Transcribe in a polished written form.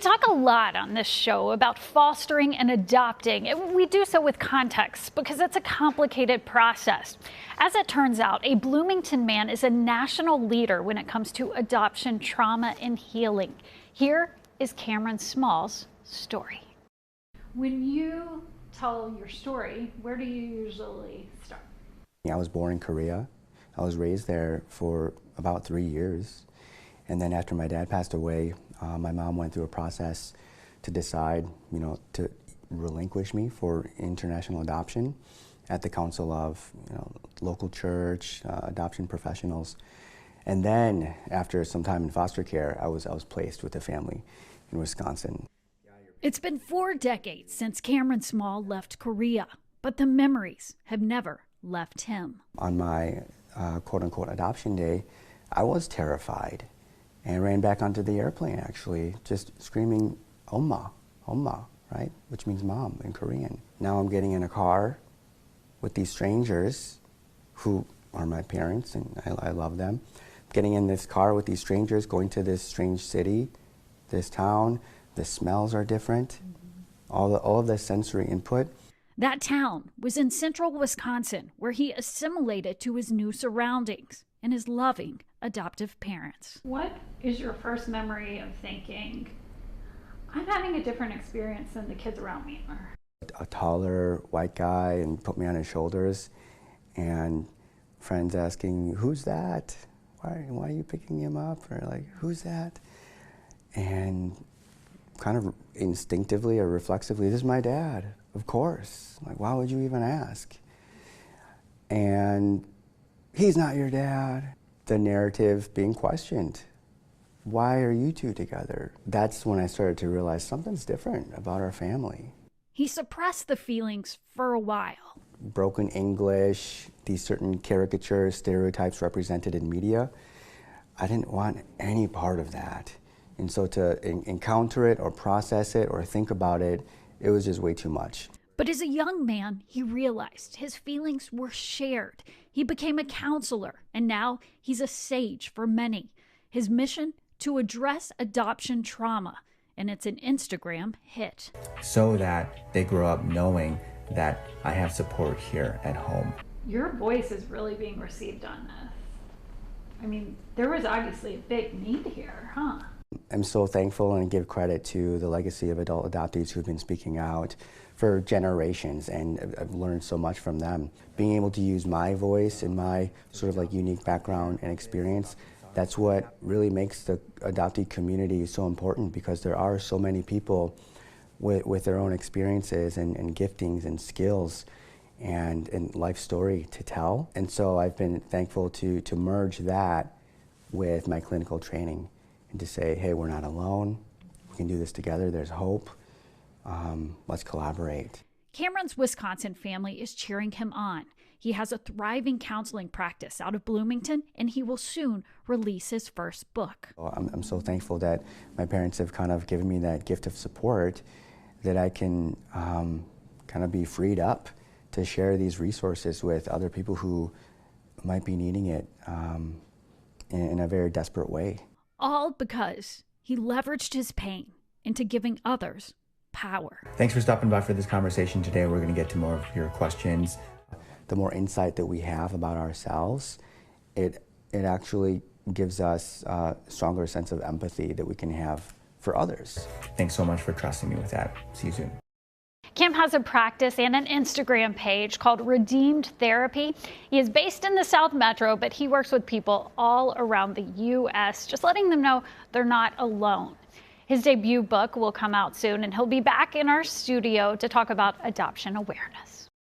talk a lot on this show about fostering and adopting, and we do so with context because it's a complicated process. As it turns out, a Bloomington man is a national leader when it comes to adoption, trauma, and healing. Here is Cameron Small's story. When you tell your story, where do you usually start? I was born in Korea. I was raised there for about 3 years. And then after my dad passed away, my mom went through a process to decide, to relinquish me for international adoption at the council of, local church, adoption professionals. And then after some time in foster care, I was placed with a family in Wisconsin. It's been 4 decades since Cameron Small left Korea, but the memories have never left him. On my quote-unquote adoption day, I was terrified and ran back onto the airplane, actually, just screaming, "Oma, Oma," right? Which means mom in Korean. Now I'm getting in a car with these strangers who are my parents, and I love them. Getting in this car with these strangers, going to this strange city, this town, the smells are different, all of the sensory input. That town was in central Wisconsin, where he assimilated to his new surroundings and his loving adoptive parents. What is your first memory of thinking, I'm having a different experience than the kids around me are? A taller white guy and put me on his shoulders, and friends asking, "Who's that? Why are you picking him up?" Or like, "Who's that?" And kind of instinctively or reflexively, "This is my dad, of course." Like, why would you even ask? And "He's not your dad." The narrative being questioned. Why are you two together? That's when I started to realize something's different about our family. He suppressed the feelings for a while. Broken English, these certain caricatures, stereotypes represented in media, I didn't want any part of that. And so to encounter it or process it or think about it, it was just way too much. But as a young man, he realized his feelings were shared. He became a counselor, and now he's a sage for many. His mission? To address adoption trauma, and it's an Instagram hit. So that they grow up knowing that I have support here at home. Your voice is really being received on this. I mean, there was obviously a big need here, huh? I'm so thankful and give credit to the legacy of adult adoptees who've been speaking out for generations, and I've learned so much from them. Being able to use my voice and my sort of like unique background and experience, that's what really makes the adoptee community so important, because there are so many people with their own experiences and giftings and skills and life story to tell. And so I've been thankful to merge that with my clinical training and to say, hey, we're not alone. We can do this together. There's hope. Let's collaborate. Cameron's Wisconsin family is cheering him on. He has a thriving counseling practice out of Bloomington, and he will soon release his first book. I'm so thankful that my parents have kind of given me that gift of support, that I can kind of be freed up to share these resources with other people who might be needing it in a very desperate way. All because he leveraged his pain into giving others power. Thanks for stopping by for this conversation today. We're going to get to more of your questions. The more insight that we have about ourselves, it actually gives us a stronger sense of empathy that we can have for others. Thanks so much for trusting me with that. See you soon. Cam has a practice and an Instagram page called Redeemed Therapy. He is based in the South Metro, but he works with people all around the U.S., just letting them know they're not alone. His debut book will come out soon, and he'll be back in our studio to talk about adoption awareness.